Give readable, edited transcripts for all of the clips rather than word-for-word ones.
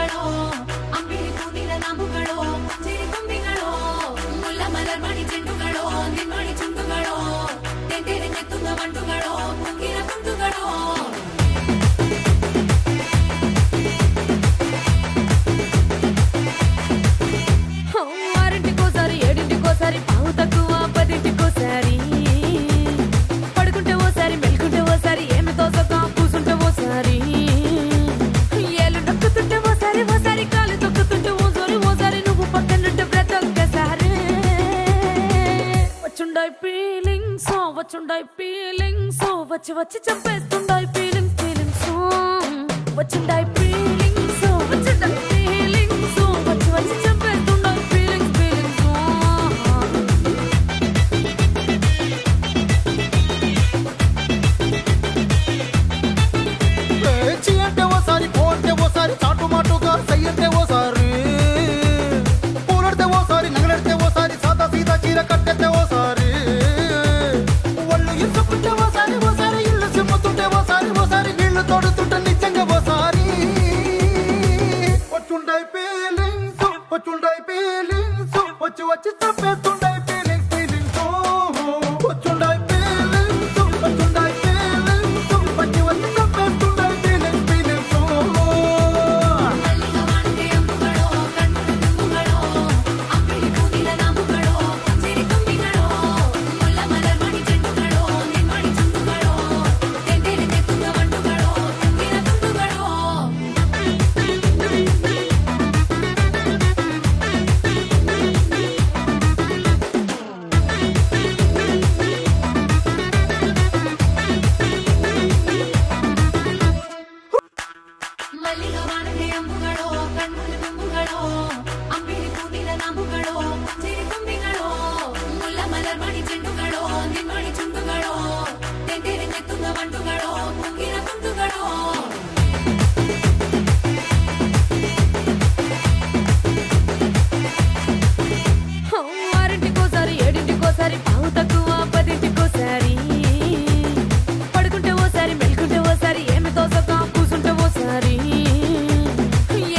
ತುಂಡುಗಳೋ ಅಂಬಿಳಿ ಕೂದಿನ ನಾಮುಗಳೋ ಚಿರಿ ಕೊಂಬಿಗಳೋ ಮುಲ್ಲ ಮಲರ್ಮಣಿ ಚೆಂಡುಗಳೋ ನಿಮ್ಮಣಿ ಚುಂಡುಗಳೋ ತೆಂಟೆರೆ ನೆತ್ತುಂಗ ಮಂಡುಗಳೋ ಮುಗಿನ ತುಂಡುಗಳೋ ఆరింటికోసారి ఏడింటికోసారి పావు తక్కువ పదింటికోసారి పడుకుంటే ఓసారి మెలుకుంటే ఓసారి ఏమి తోసక కూసుంటే ఓసారి ఏళ్ళు నొక్కుతుంటే ఓసారి ఓసారి కాలు తొక్కుతుంటే ఓసారి నువ్వు పక్కనుంటే ప్రతి ఒక్కసారి వచ్చుండాయి ఫీలింగ్స్ వచ్చి వచ్చి చంపేస్తుండాయి ఫీలింగ్స్ వచ్చిండాయి ఫీలింగ్స్ వచ్చిండాయి ఫీలింగ్స్ వచ్చి వచ్చి చంపేస్తుండాయి చాటు మాటుగా సయ్యంటే ఓసారి పూలడితే ఓసారి నగలడితే ఓసారి సాదా సీదా చీర కట్టెతే ఓసారి ఒళ్ళు ఇసుకుంటే ఓసారి ఇల్లు సిమ్ముతుంటే ఓసారి నీళ్లు తోడుతుంటే నిజంగా ఓసారి వచ్చుండాయి ఫీలింగ్స్ వచ్చి వచ్చి చంపేస్తుండాయి ఫీలింగ్స్ వచ్చుండాయి ఫీలింగ్స్ వచ్చి వచ్చి చంపేస్తుండాయి ఫీలింగ్స్ ఆరింటికోసారి ఏడింటికోసారి పావు తక్కువ పదింటికోసారి పడుకుంటే ఓసారి మెలుకుంటే ఓసారి ఏమి తోసక కూసుంటే ఓసారి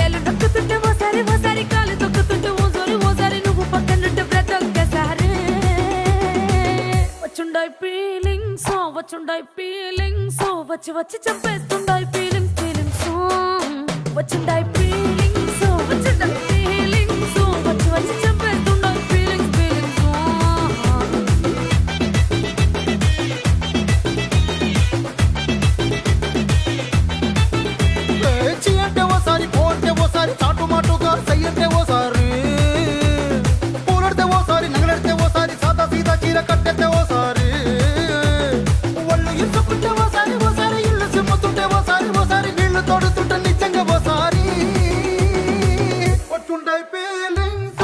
ఏళ్ళు నొక్కుతుంటే ఓసారి కాలు తొక్కుతుంటే ఓసారి నువ్వు పక్కనుంటే ప్రతి ఒక్కసారి వచ్చుండాయి ఫీలింగ్స్ వచ్చి వచ్చి చంపేస్తుండాయి ఫీలింగ్స్ వచ్చిండాయి ఫీలింగ్స్ వచ్చి వచ్చి చంపేస్తుండాయి ఫీలింగ్స్ అంటే ఓసారి పోంటే ఓసారి చాటు మాటుగా సయ్యంటే ఓసారి పూలడితే ఓసారి నగలడితే ఓసారి సాదా సీదా చీర కట్టెతే ఓసారి ఒళ్ళు ఇసుకుంటే ఓసారి ఇల్లు సిమ్ముతుంటే ఓసారి నీళ్లు తోడుతుంటే నిజంగా ఓసారి వచ్చుండాయి ఫీలింగ్స్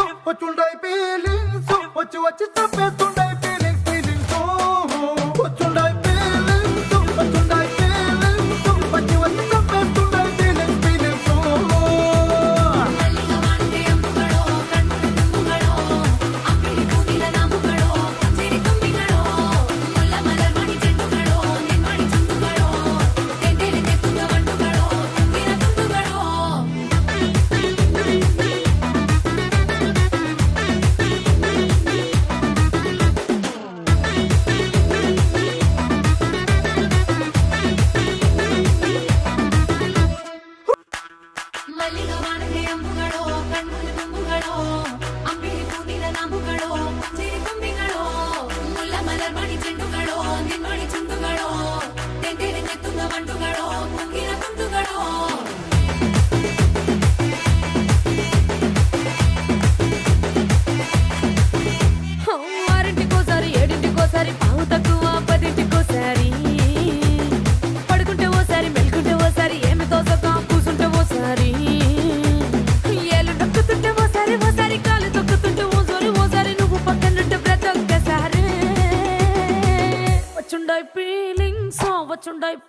వచ్చి వచ్చి చంపేస్తుండాయి ఫీలింగ్స్ వచ్చుండాయి ఫీలింగ్స్ వచ్చి వచ్చి చంపేస్తుండాయి ఫీలింగ్స్ ఆరింటికోసారి ఏడింటికోసారి పావు తక్కువ పదింటికోసారి పడుకుంటే ఓసారి మెలుకుంటే ఓసారి ఏమి తోసక కూసుంటే ఓసారి ఏళ్ళు నొక్కుతుంటే ఓసారి కాలు తొక్కుతుంటే ఓసారి నువ్వు పక్కనుంటే ప్రతి ఒక్కసారి వచ్చుండాయి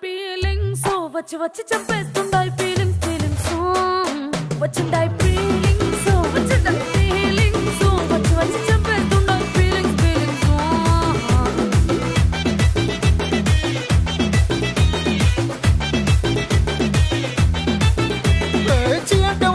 ఫీలింగ్స్ వచ్చి వచ్చి చంపేస్తుండాయి ఫీలింగ్స్ వచ్చిండాయి ఫీలింగ్స్ వచ్చి వచ్చి చంపేస్తుండాయి ఫీలింగ్స్ అంటే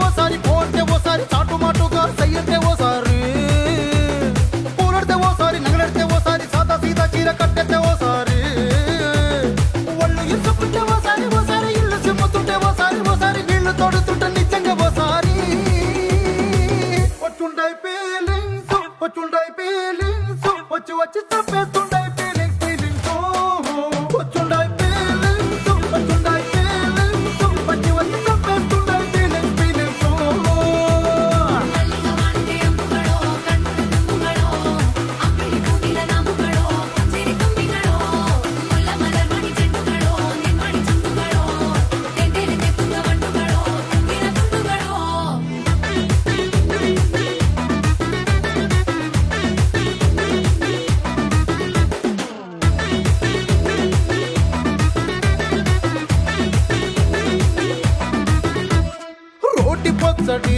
వచ్చుండాయి ఫీలింగ్స్ వచ్చి వచ్చి తప్పేస్తుండాయి ఫీలింగ్స్ ఫీలింగ్స్ వచ్చుండాయి ఫీలింగ్స్ వచ్చుండాయి ఫీలింగ్స్ వచ్చి వచ్చి తప్పేస్తుండాయి ఫీలింగ్స్ ఫీలింగ్స్ రోటి పచ్చడి